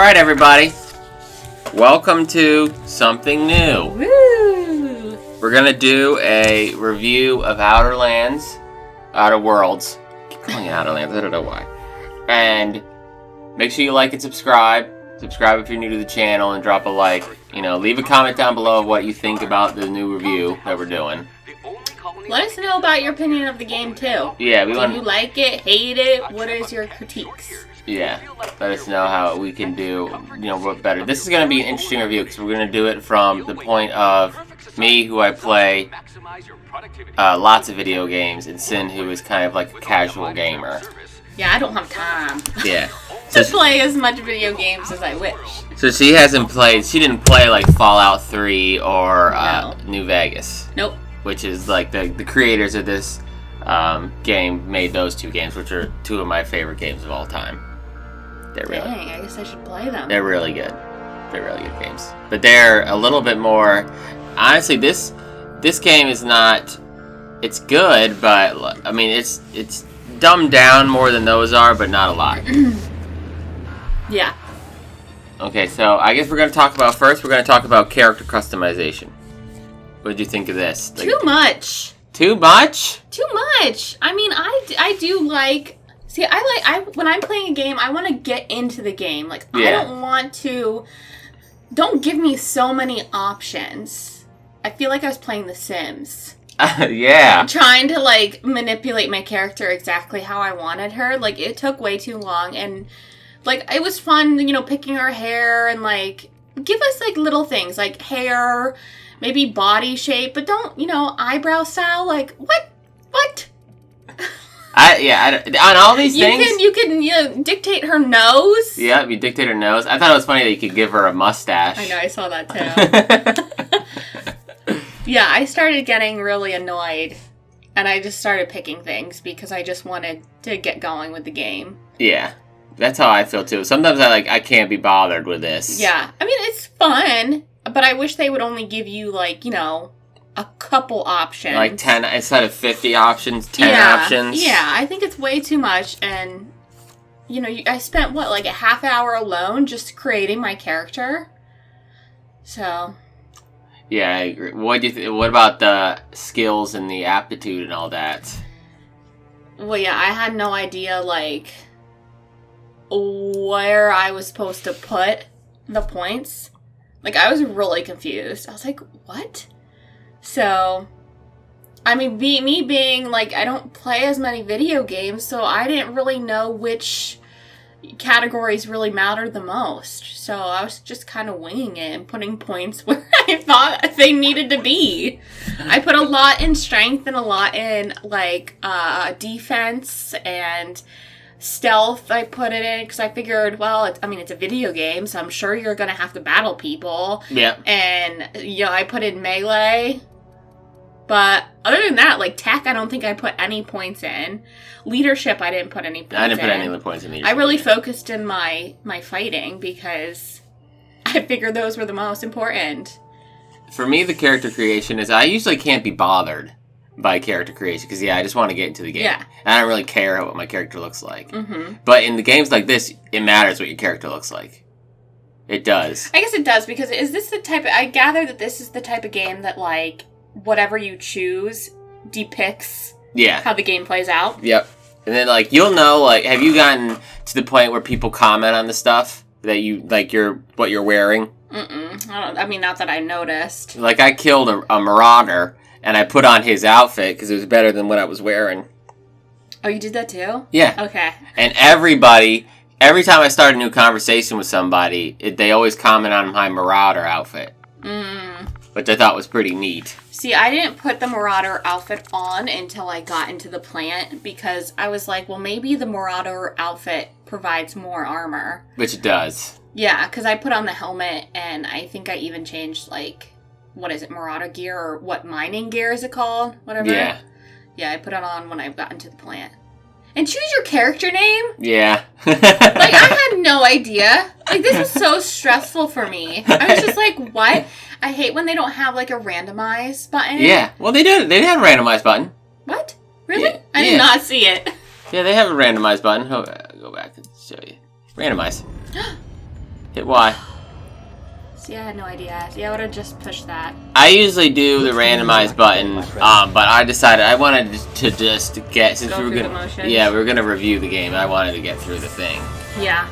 Alright, everybody. Welcome to something new. Woo! We're going to do a review of Outer Worlds. I keep calling it Outer Lands, I don't know why. And make sure you like and subscribe. Subscribe if you're new to the channel and drop a like. Leave a comment down below of what you think about the new review that we're doing. Let us know about your opinion of the game, too. Yeah, Do you like it, hate it? What is your critiques? Yeah, let us know how we can do, what better. This is going to be an interesting review because we're going to do it from the point of me, who I play lots of video games, and Sin, who is kind of like a casual gamer. Yeah, I don't have time. Yeah. to play as much video games as I wish. So she didn't play like Fallout 3 or New Vegas. Nope. Which is like the creators of this game made those two games, which are two of my favorite games of all time. Dang, I guess I should play them. They're really good. They're really good games. But they're a little bit more... Honestly, this game is not... It's good, but, I mean, it's dumbed down more than those are, but not a lot. Yeah. Okay, so I guess we're going to talk about character customization. What did you think of this? Too much. Too much? Too much. I mean, I do like... See, when I'm playing a game, I want to get into the game. Like, yeah. I don't want to... Don't give me so many options. I feel like I was playing The Sims. Yeah. Trying to, like, manipulate my character exactly how I wanted her. Like, it took way too long. And, like, it was fun, picking her hair and, like... Give us, like, little things. Like, hair, maybe body shape. But don't, eyebrow style. Like, what? On all these things... You can dictate her nose. Yeah, you dictate her nose. I thought it was funny that you could give her a mustache. I know, I saw that too. Yeah, I started getting really annoyed. And I just started picking things because I just wanted to get going with the game. Yeah, that's how I feel too. Sometimes I can't be bothered with this. Yeah, I mean, it's fun. But I wish they would only give you, like, a couple options. Like 10, instead of 50 options, 10 options. Yeah, I think it's way too much, and, I spent, like a half hour alone just creating my character, so... Yeah, I agree. What about the skills and the aptitude and all that? Well, yeah, I had no idea, like, where I was supposed to put the points. Like, I was really confused. I was like, what? So, I mean, me being, like, I don't play as many video games, so I didn't really know which categories really mattered the most. So I was just kind of winging it and putting points where I thought they needed to be. I put a lot in strength and a lot in, like, defense and stealth. I put it in because I figured, well, it's a video game, so I'm sure you're going to have to battle people. Yeah. And, I put in melee. But other than that, like, tech, I don't think I put any points in. Leadership, I didn't put any points in. I didn't put any points in leadership. I really focused in my fighting because I figured those were the most important. For me, the character creation is... I usually can't be bothered by character creation because, I just want to get into the game. Yeah. And I don't really care what my character looks like. Mm-hmm. But in the games like this, it matters what your character looks like. It does. I guess it does, because is this the type of... I gather that this is the type of game that, like... whatever you choose depicts how the game plays out. Yep. And then, like, you'll know, like, have you gotten to the point where people comment on the stuff that you, like, what you're wearing? Mm-mm. I mean, not that I noticed. Like, I killed a marauder, and I put on his outfit because it was better than what I was wearing. Oh, you did that too? Yeah. Okay. And every time I start a new conversation with somebody, they always comment on my marauder outfit. Which I thought was pretty neat. See, I didn't put the Marauder outfit on until I got into the plant, because I was like, well, maybe the Marauder outfit provides more armor. Which it does. Yeah, because I put on the helmet, and I think I even changed, like, what is it, Marauder gear, or what mining gear is it called? Whatever. Yeah. Yeah, I put it on when I got into the plant. And choose your character name? Yeah. Like, I had no idea. Like, this was so stressful for me. I was just like, what? I hate when they don't have, like, a randomize button. Yeah. Well, they did. They had a randomize button. What? Really? Yeah. I did not see it. Yeah, they have a randomize button. Go back and show you. Randomize. Hit Y. See, I had no idea. See, I would have just pushed that. I usually do the randomize button, but I decided I wanted to just get, since Go we were through gonna, the motions. yeah, we were gonna review the game. I wanted to get through the thing. Yeah.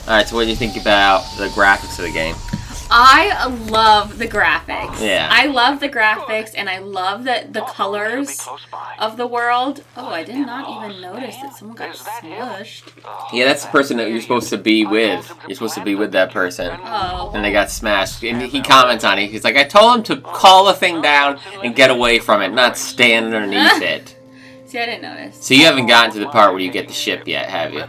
All right, so what do you think about the graphics of the game? I love the graphics. Yeah. I love the graphics, and I love the colors of the world. Oh, I did not even notice that someone got smushed. Yeah, that's the person that you're supposed to be with. You're supposed to be with that person. Oh. And they got smashed. And he comments on it. He's like, I told him to call the thing down and get away from it, not stand underneath it. See, I didn't notice. So you haven't gotten to the part where you get the ship yet, have you?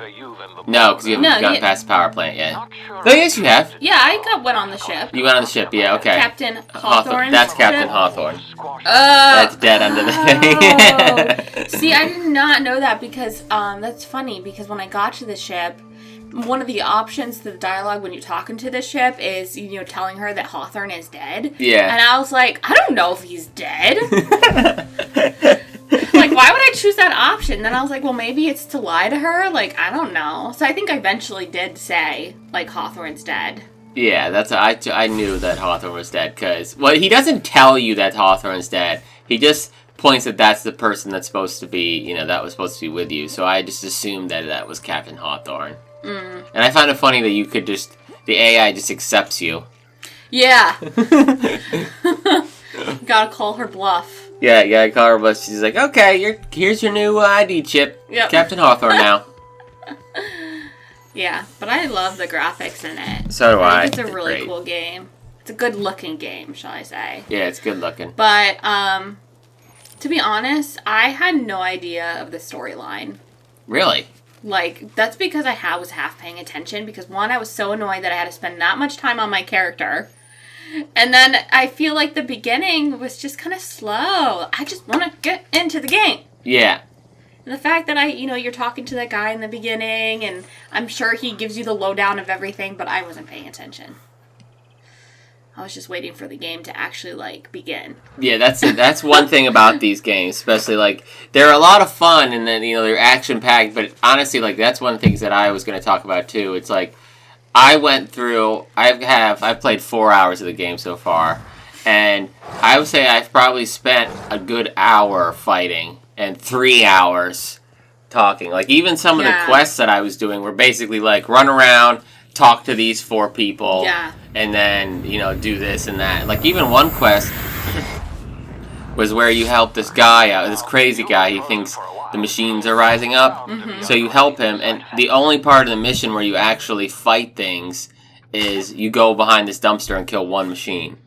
No, because you haven't gotten past the power plant yet. Oh, yes, you have. Yeah, I went on the ship. You went on the ship, yeah, okay. Captain Hawthorne. That's Captain Hawthorne. That's dead under the thing. See, I did not know that because, that's funny, because when I got to the ship, one of the options to the dialogue when you're talking to the ship is, telling her that Hawthorne is dead. Yeah. And I was like, I don't know if he's dead. Like, why would I choose that option? Then I was like, well, maybe it's to lie to her? Like, I don't know. So I think I eventually did say, like, Hawthorne's dead. Yeah, I knew that Hawthorne was dead, because, well, he doesn't tell you that Hawthorne's dead. He just points that that's the person that's supposed to be, that was supposed to be with you. So I just assumed that was Captain Hawthorne. And I found it funny that you could the AI just accepts you. Yeah. Gotta call her bluff. Yeah, I call her, but she's like, okay, here's your new ID chip. Yep. Captain Hawthorne now. Yeah, but I love the graphics in it. So do I. It's a really cool game. It's a good looking game, shall I say. Yeah, it's good looking. But, to be honest, I had no idea of the storyline. Really? Like, that's because I was half paying attention, because one, I was so annoyed that I had to spend that much time on my character. And then I feel like the beginning was just kind of slow. I just want to get into the game. Yeah. And the fact that you're talking to that guy in the beginning, and I'm sure he gives you the lowdown of everything, but I wasn't paying attention. I was just waiting for the game to actually, begin. Yeah, that's one thing about these games, especially, they're a lot of fun, and then, they're action-packed, but honestly, that's one of the things that I was going to talk about, too. It's I went through, I've played 4 hours of the game so far, and I would say I've probably spent a good hour fighting and 3 hours talking. Even some of the quests that I was doing were basically run around, talk to these 4 people, and then, do this and that. Even one quest was where you help this guy out, this crazy guy. He thinks the machines are rising up. Mm-hmm. So you help him, and the only part of the mission where you actually fight things is you go behind this dumpster and kill one machine.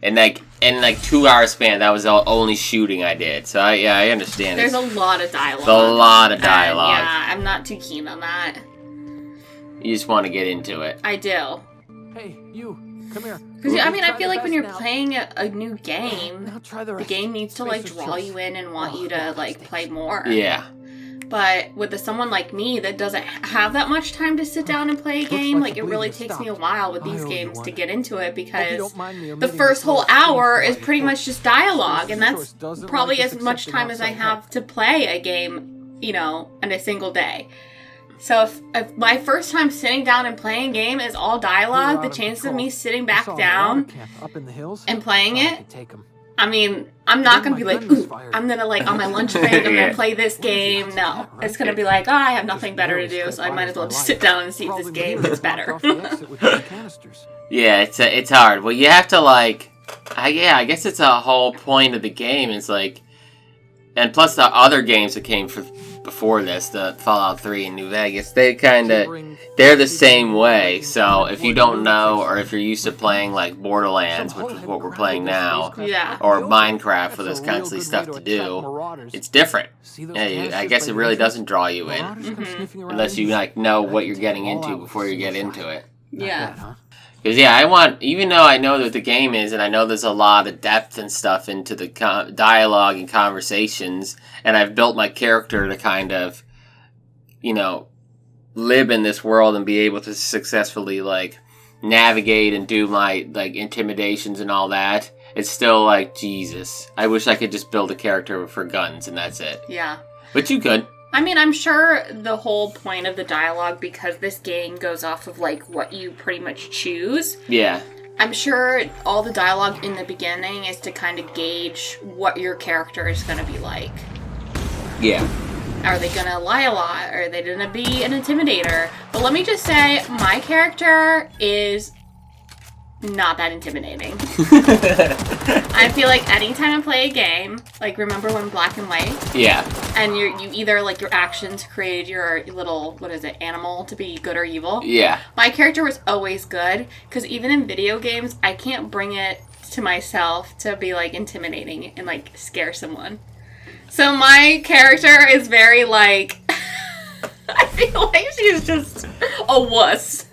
And in 2 hour span, that was the only shooting I did. So I understand. There's a lot of dialogue. A lot of dialogue. Yeah, I'm not too keen on that. You just want to get into it. I do. Hey, you. Come here. Because, I feel like when you're playing a new game, the game needs to, draw you in and want you to, play more. Yeah. But with someone like me that doesn't have that much time to sit down and play a game, it really takes me a while with these games to get into it, because the first whole hour is pretty much just dialogue, and that's probably as much time as I have to play a game, in a single day. So if my first time sitting down and playing a game is all dialogue, the chances of me sitting back down and playing it, I'm not going to be ooh, I'm going to on my lunch break, I'm going to play this game. No, it's going to be I have nothing better to do, so I might as well just sit down and see if this game is better. Yeah, it's hard. Well, you have to I guess it's a whole point of the game. It's and plus the other games that came before this, the Fallout 3 and New Vegas, they're the same way. So if you don't know, or if you're used to playing Borderlands, which is what we're playing now, or Minecraft, where there's constantly stuff to do, it's different. I guess it really doesn't draw you in, unless you know what you're getting into before you get into it. Yeah. Because, even though I know that the game is, and I know there's a lot of depth and stuff into the dialogue and conversations, and I've built my character to kind of, live in this world and be able to successfully, navigate and do my, intimidations and all that, it's still Jesus. I wish I could just build a character for guns, and that's it. Yeah. But you could. I mean, I'm sure the whole point of the dialogue, because this game goes off of, like, what you pretty much choose. Yeah. I'm sure all the dialogue in the beginning is to kind of gauge what your character is going to be like. Yeah. Are they going to lie a lot? Are they going to be an intimidator? But let me just say, my character is not that intimidating. I feel like anytime I play a game, like, remember when Black and White? Yeah. And you either, like, your actions created your little, animal to be good or evil? Yeah. My character was always good, because even in video games, I can't bring it to myself to be, like, intimidating and, like, scare someone. So my character is very, like, I feel like she's just a wuss.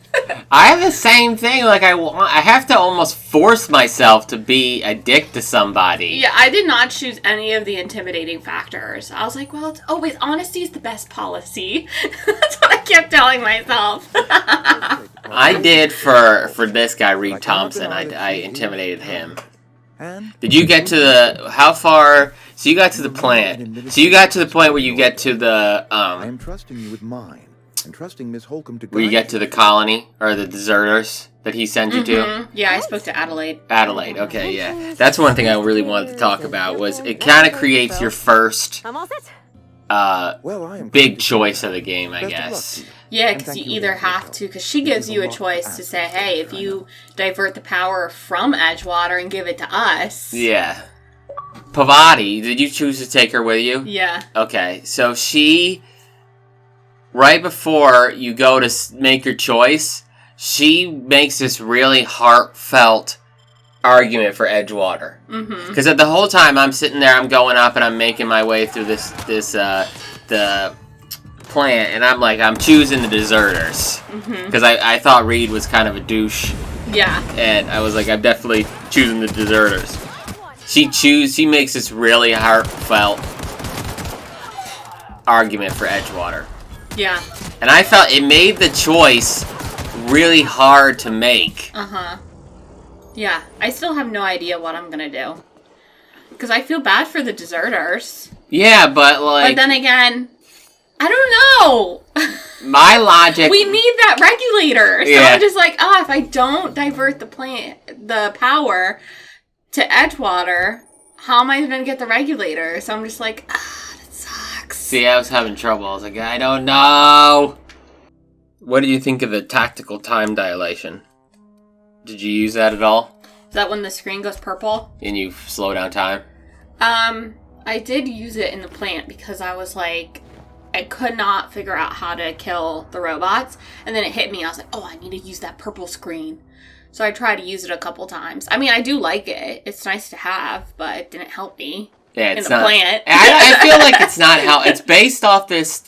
I have the same thing. Like, I have to almost force myself to be a dick to somebody. Yeah, I did not choose any of the intimidating factors. I was like, well, it's always honesty is the best policy. That's what I kept telling myself. I did for this guy, Reed Thompson. I intimidated him. Did you get to how far? So you got to the plant. So you got to the point where you get to the I am trusting you with mine. And trusting Miss Holcomb to where you get to the colony, or the deserters that he sent you to? Yeah, I spoke to Adelaide. Adelaide, okay, yeah. That's one thing I really wanted to talk about, was it kind of creates your first big choice of the game, I guess. Yeah, because you either have to, because she gives you a choice to say, hey, if you divert the power from Edgewater and give it to us. Yeah. Pavati, did you choose to take her with you? Yeah. Okay, so she... Right before you go to make your choice, she makes this really heartfelt argument for Edgewater. Because the whole time I'm sitting there, I'm going up and I'm making my way through the plant, and I'm like, I'm choosing the deserters. Because I thought Reed was kind of a douche. Yeah. And I was like, I'm definitely choosing the deserters. She makes this really heartfelt argument for Edgewater. Yeah. And I felt it made the choice really hard to make. Yeah. I still have no idea what I'm gonna do. Because I feel bad for the deserters. Yeah, but like... But then again, I don't know! My logic... We need that regulator! So Yeah. I'm just like, if I don't divert the power to Edgewater, how am I gonna get the regulator? So I'm just like, See, I was having trouble. I was like, I don't know. What do you think of the tactical time dilation? Did you use that at all? Is that when the screen goes purple? And you slow down time? I did use it in the plant because I was like, I could not figure out how to kill the robots. And then it hit me. I was like, I need to use that purple screen. So I tried to use it a couple times. I mean, I do like it. It's nice to have, but it didn't help me. Yeah, it's in the not, plant. I feel like it's not how it's based off this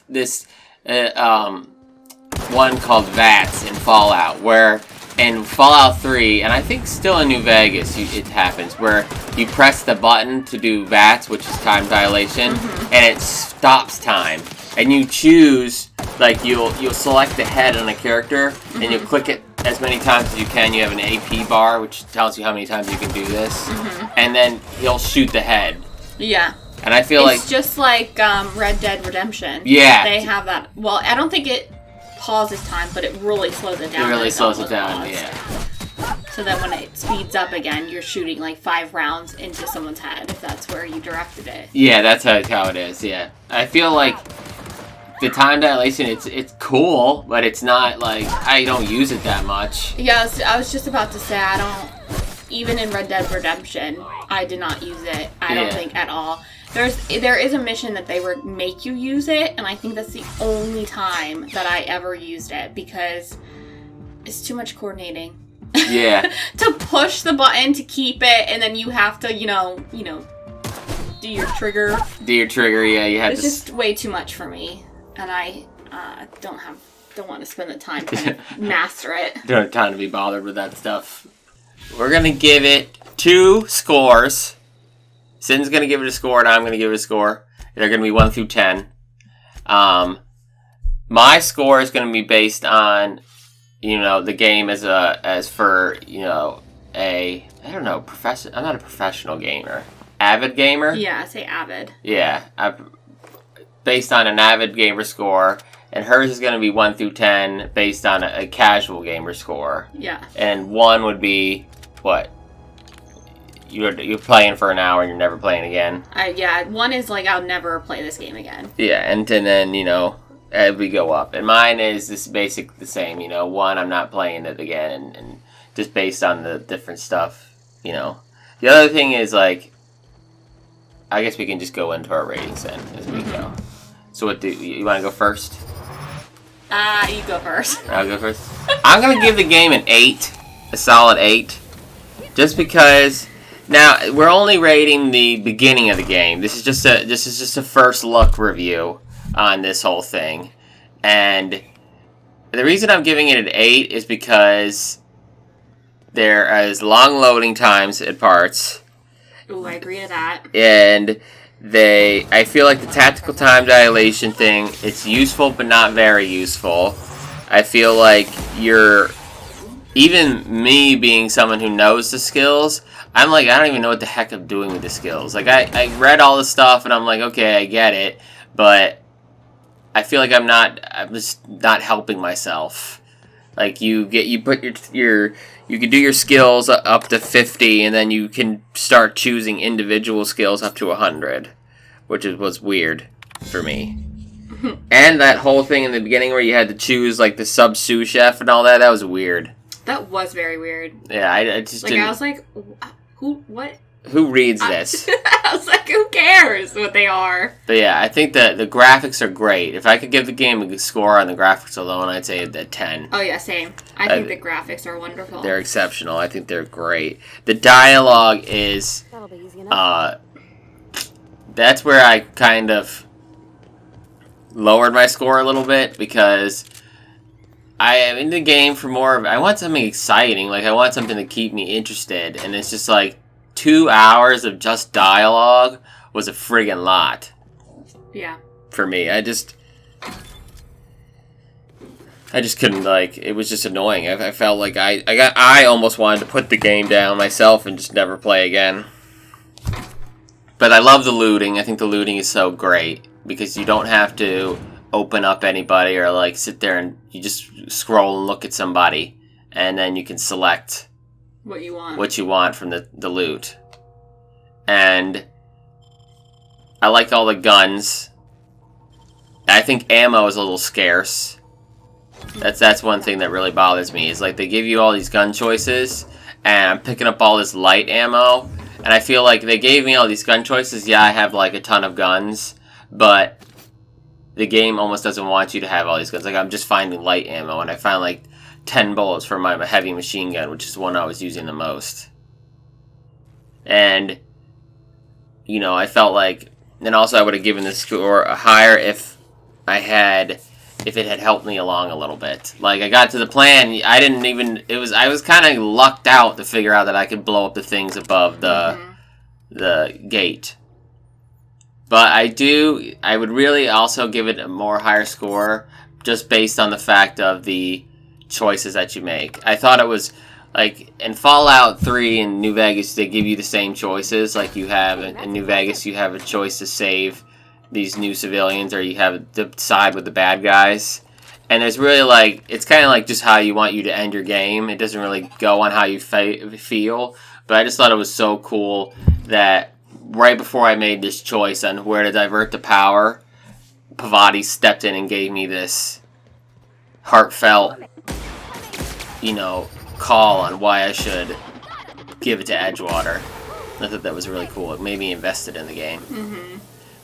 one called VATS in Fallout, where in Fallout 3, and I think still in New Vegas, it happens where you press the button to do VATS, which is time dilation, and it stops time, and you choose, like, you'll select the head on a character, and you click it as many times as you can. You have an AP bar, which tells you how many times you can do this, and then he'll shoot the head. Yeah. And I feel it's just like Red Dead Redemption. Yeah. They have that. Well, I don't think it pauses time, but it really slows it down. It really slows it down, yeah. So that when it speeds up again, you're shooting like 5 rounds into someone's head, if that's where you directed it. Yeah, that's how it is, yeah. I feel like the time dilation, it's cool, but it's not like, I don't use it that much. Yeah, I was just about to say, I don't... Even in Red Dead Redemption, I did not use it. I don't think at all. There is a mission that they would make you use it, and I think that's the only time that I ever used it because it's too much coordinating. Yeah. To push the button to keep it, and then you have to, you know, do your trigger. Do your trigger, yeah. You have it's just way too much for me, and I don't want to spend the time to master it. Don't have time to be bothered with that stuff. We're going to give it 2 scores. Sin's going to give it a score, and I'm going to give it a score. They're going to be 1 through 10. My score is going to be based on, the game as for, I don't know, I'm not a professional gamer. Avid gamer? Yeah, say Avid. Yeah. based on an Avid gamer score, and hers is going to be 1 through 10 based on a casual gamer score. Yeah. And 1 would be what? You're playing for an hour and you're never playing again. Yeah, 1 is like I'll never play this game again. Yeah, and then as we go up, and mine is this basically the same. 1, I'm not playing it again, and just based on the different stuff. The other thing is like, I guess we can just go into our ratings then as we go. So what do you want to go first? You go first. I'll go first. I'm gonna give the game an 8, a solid 8, just because. Now we're only rating the beginning of the game. This is just a first look review on this whole thing, and the reason I'm giving it an 8 is because there is long loading times at parts. Ooh, I agree to that. And I feel like the tactical time dilation thing, it's useful but not very useful. I feel like even me being someone who knows the skills, I'm like, I don't even know what the heck I'm doing with the skills. Like, I read all the stuff and I'm like, okay, I get it, but I feel like I'm just not helping myself. Like, you can do your skills up to 50, and then you can start choosing individual skills up to 100, which was weird for me. And that whole thing in the beginning where you had to choose, like, the sub-sous chef and all that was weird. That was very weird. Yeah, I just didn't... I was like, what? Who reads this? I was like, who cares what they are? But yeah, I think that the graphics are great. If I could give the game a score on the graphics alone, I'd say a 10. Oh yeah, same. I think the graphics are wonderful. They're exceptional. I think they're great. The dialogue is... That'll be easy enough. That's where I kind of lowered my score a little bit, because I am in the game for more of... I want something exciting. Like, I want something to keep me interested. And it's just like 2 hours of just dialogue was a friggin' lot. Yeah. For me. I just couldn't, like... It was just annoying. I felt like I almost wanted to put the game down myself and just never play again. But I love the looting. I think the looting is so great, because you don't have to open up anybody or like sit there and you just scroll and look at somebody, and then you can select what you want from the loot. And I like all the guns. I think ammo is a little scarce. That's one thing that really bothers me, is like they give you all these gun choices and I'm picking up all this light ammo, and I feel like they gave me all these gun choices. Yeah, I have like a ton of guns, but the game almost doesn't want you to have all these guns. Like, I'm just finding light ammo, and I found like 10 bullets for my heavy machine gun, which is the one I was using the most. And, I felt like... And also I would have given the score a higher if it had helped me along a little bit. Like, I got to the plan, I was kind of lucked out to figure out that I could blow up the things above the gate. But I would really also give it a more higher score, just based on the fact of the choices that you make. I thought it was, like, in Fallout 3 and New Vegas, they give you the same choices. Like, you have, in New Vegas, you have a choice to save these new civilians, or you have to side with the bad guys. And there's really, like, it's kind of like just how you want you to end your game. It doesn't really go on how you feel. But I just thought it was so cool that right before I made this choice on where to divert the power, Pavati stepped in and gave me this heartfelt, call on why I should give it to Edgewater. I thought that was really cool. It made me invested in the game. Mm-hmm.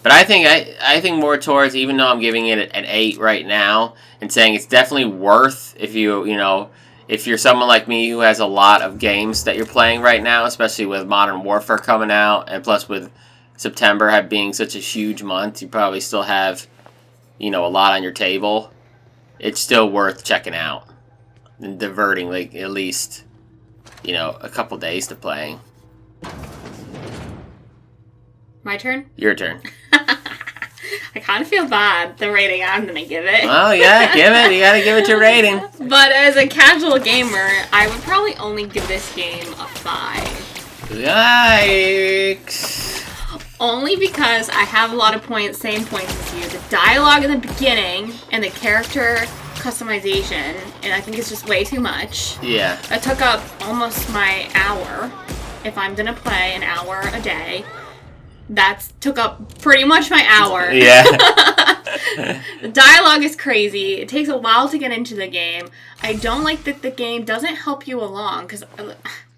But I think more towards, even though I'm giving it an 8 right now, and saying it's definitely worth, if you're someone like me who has a lot of games that you're playing right now, especially with Modern Warfare coming out, and plus with September being such a huge month, you probably still have, a lot on your table. It's still worth checking out and diverting, like, at least, a couple days to playing. My turn? Your turn. I kind of feel bad, the rating I'm going to give it. Oh, yeah, give it. You got to give it your rating. But as a casual gamer, I would probably only give this game a 5. Yikes. Only because I have a lot of points, same points as you. The dialogue in the beginning and the character customization, and I think it's just way too much. Yeah. That took up almost my hour. If I'm gonna play an hour a day, that took up pretty much my hour. Yeah. The dialogue is crazy. It takes a while to get into the game. I don't like that the game doesn't help you along, because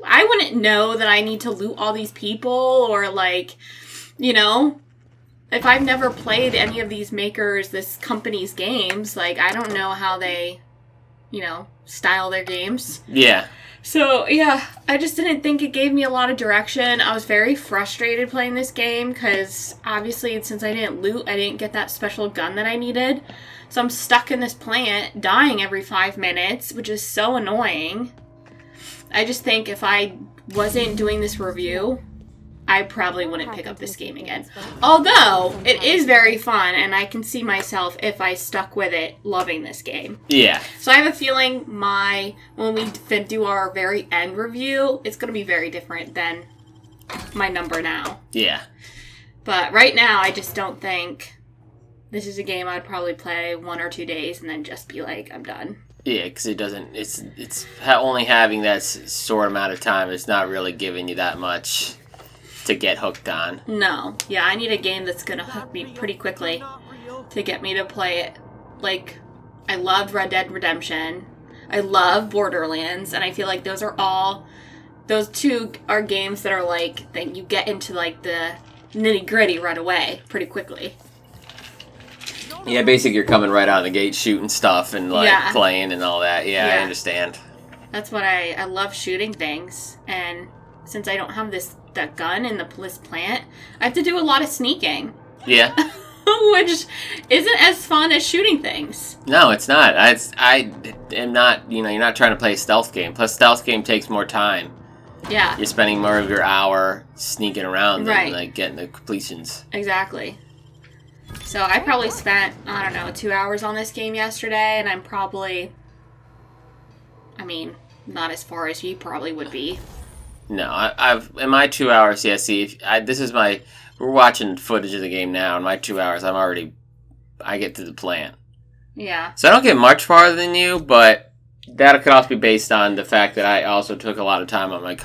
I wouldn't know that I need to loot all these people, or like, you know, if I've never played any of these makers, this company's games, like, I don't know how they, you know, style their games. Yeah. So, yeah, I just didn't think it gave me a lot of direction. I was very frustrated playing this game because, obviously, since I didn't loot, I didn't get that special gun that I needed. So I'm stuck in this plant, dying every 5 minutes, which is so annoying. I just think if I wasn't doing this review, I probably wouldn't pick up this game again. Although, it is very fun, and I can see myself, if I stuck with it, loving this game. Yeah. So I have a feeling when we do our very end review, it's going to be very different than my number now. Yeah. But right now, I just don't think this is a game I'd probably play 1 or 2 days and then just be like, I'm done. Yeah, because it's only having that short amount of time, it's not really giving you that much to get hooked on. No. Yeah, I need a game that's going to hook me pretty quickly to get me to play it. Like, I loved Red Dead Redemption. I love Borderlands, and I feel like those two are games that are like, that you get into like the nitty-gritty right away pretty quickly. Yeah, basically you're coming right out of the gate shooting stuff and like playing and all that. Yeah, I understand. That's what I love, shooting things, and since I don't have that gun in this plant, I have to do a lot of sneaking. Yeah. Which isn't as fun as shooting things. No, it's not. I am not, you're not trying to play a stealth game. Plus, stealth game takes more time. Yeah. You're spending more of your hour sneaking around than right. like getting the completions. Exactly. So I probably spent, 2 hours on this game yesterday, and I'm probably, not as far as you probably would be. No, I've in my 2 hours. Yeah, see, we're watching footage of the game now. In my 2 hours, I get to the plant. Yeah. So I don't get much farther than you, but that could also be based on the fact that I also took a lot of time on my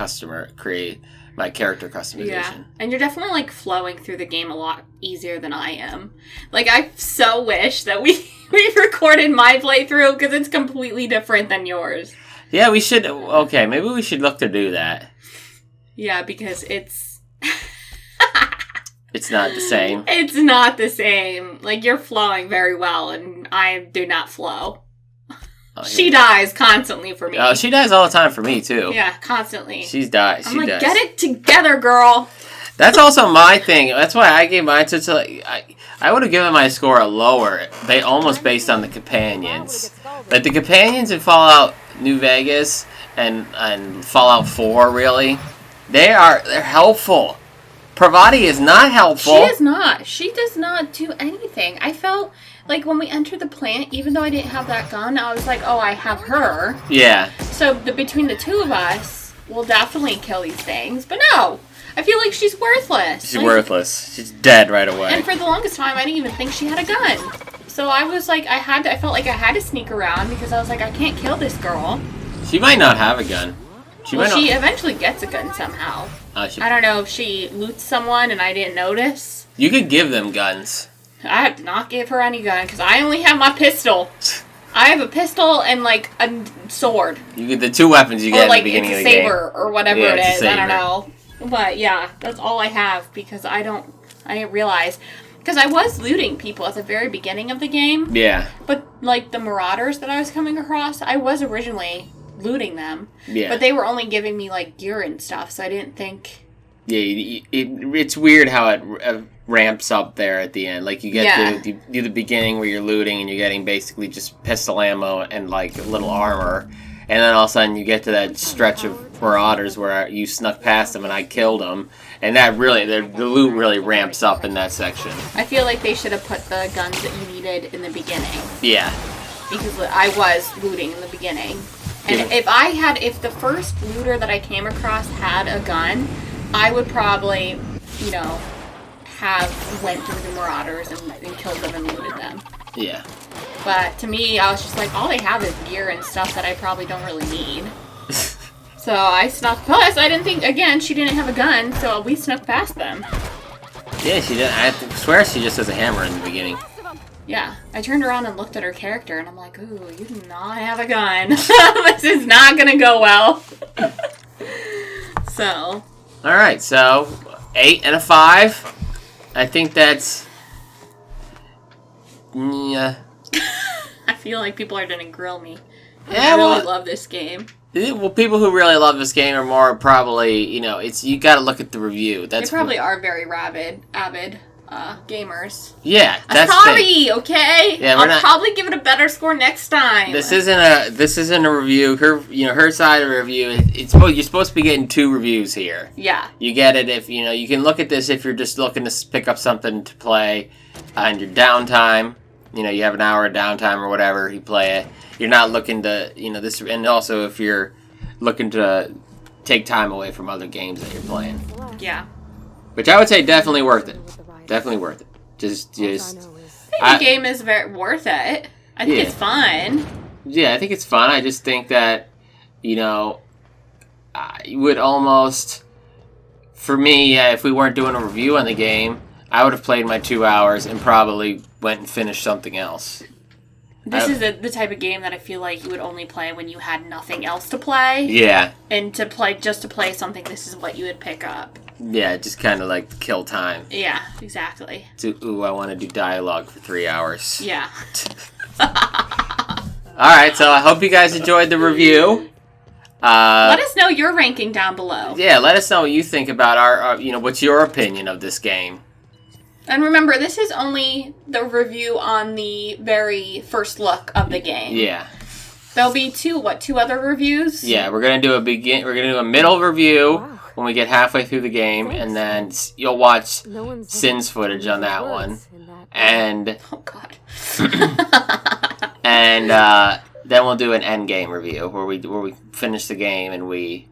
my character customization. Yeah, and you're definitely like flowing through the game a lot easier than I am. Like, I so wish that we recorded my playthrough because it's completely different than yours. Yeah, we should. Okay, maybe we should look to do that. Yeah, because it's... It's not the same. It's not the same. Like, you're flowing very well, and I do not flow. Oh, yeah. She dies constantly for me. Oh, she dies all the time for me, too. Yeah, constantly. She dies. I'm like, get it together, girl. That's also my thing. That's why I gave mine to I would have given my score a lower. Almost based on the companions. Like, the companions in Fallout New Vegas and Fallout 4, really, they're helpful. Pravati is not helpful. She is not. She does not do anything. I felt like when we entered the plant, even though I didn't have that gun, I was like, oh, I have her. Yeah. So between the two of us, we'll definitely kill these things. But no, I feel like she's worthless. She's worthless. She's dead right away. And for the longest time, I didn't even think she had a gun. So I was like, I felt like I had to sneak around because I was like, I can't kill this girl. She might not have a gun. She eventually gets a gun somehow. I don't know if she loots someone and I didn't notice. You could give them guns. I did not give her any gun because I only have my pistol. I have a pistol and like a sword. You get the two weapons you get at the beginning of the game. Or like it's a saber or whatever it is. I don't know. But yeah, that's all I have because I didn't realize. Because I was looting people at the very beginning of the game. Yeah. But like the marauders that I was coming across, I was originally looting them. Yeah. But they were only giving me like gear and stuff, so I didn't think. Yeah, it's weird how it ramps up there at the end. Like you get to the beginning where you're looting and you're getting basically just pistol ammo and like a little armor, and then all of a sudden you get to that stretch of marauders where you snuck past them and I killed them, and that really the loot really ramps up in that section. I feel like they should have put the guns that you needed in the beginning. Yeah. Because I was looting in the beginning. And if the first looter that I came across had a gun, I would probably, have went through the Marauders and killed them and looted them. Yeah. But to me, I was just like, all they have is gear and stuff that I probably don't really need. So I snuck. Plus, I didn't think, again, she didn't have a gun, so we snuck past them. Yeah, she did. I swear she just has a hammer in the beginning. Yeah. I turned around and looked at her character, and I'm like, ooh, you do not have a gun. This is not gonna go well. So. Alright, so 8 and a 5. I think that's... Yeah. I feel like people are gonna grill me. Yeah, I really well, love this game. Well, people who really love this game are more probably, you gotta look at the review. They probably are very avid gamers. Yeah, that's sorry, okay? Yeah, I'll probably give it a better score next time. This isn't a review. Her side of the review. You're supposed to be getting 2 reviews here. Yeah. You get it if you can look at this if you're just looking to pick up something to play on your downtime. You have an hour of downtime or whatever. You play it. You're not looking to this, and also if you're looking to take time away from other games that you're playing. Yeah. Which I would say definitely worth it. Definitely worth it. Just. I think the game is very worth it. I think it's fun. Yeah, I think it's fun. I just think that, you would almost, for me, if we weren't doing a review on the game, I would have played my 2 hours and probably went and finished something else. This is the type of game that I feel like you would only play when you had nothing else to play. Yeah. And to play something, this is what you would pick up. Yeah, just kind of like kill time. Yeah, exactly. I want to do dialogue for 3 hours. Yeah. Alright, so I hope you guys enjoyed the review. Let us know your ranking down below. Yeah, let us know what you think about what's your opinion of this game. And remember, this is only the review on the very first look of the game. Yeah. There'll be two other reviews? Yeah, we're gonna do a middle review when we get halfway through the game, and then you'll watch Sin's footage on that one. And oh god. and then we'll do an end game review where we finish the game and we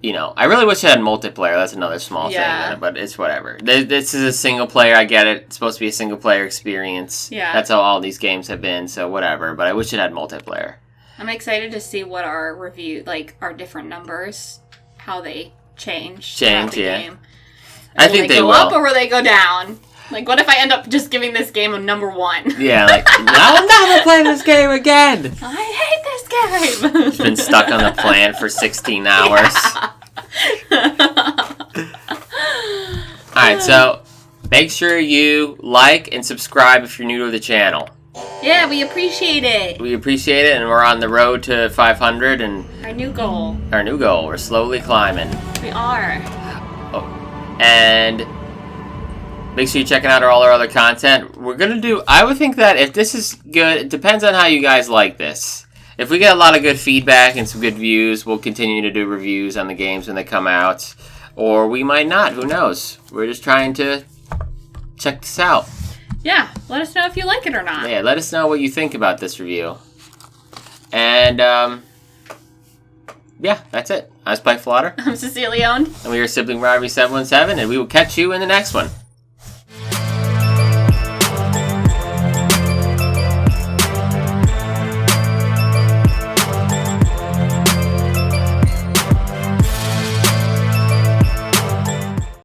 I really wish it had multiplayer. That's another small thing, but it's whatever. This is a single player. I get it. It's supposed to be a single player experience. Yeah. That's how all these games have been, so whatever. But I wish it had multiplayer. I'm excited to see what our review, our different numbers, how they change throughout the game. I think they will. Will they go up or will they go down? What if I end up just giving this game a number 1? Yeah, now I'm never playing this game again. I hate this game. It's been stuck on the plan for 16 hours. Alright, so make sure you like and subscribe if you're new to the channel. Yeah, we appreciate it. We appreciate it, and we're on the road to 500 and our new goal. We're slowly climbing. We are. Oh, and make sure you're checking out all our other content. I would think that if this is good, it depends on how you guys like this. If we get a lot of good feedback and some good views, we'll continue to do reviews on the games when they come out. Or we might not. Who knows? We're just trying to check this out. Yeah. Let us know if you like it or not. Yeah, let us know what you think about this review. And, yeah, that's it. I'm Spike Flotter. I'm Cecilia Owned. And we are Sibling Rivalry 717, and we will catch you in the next one.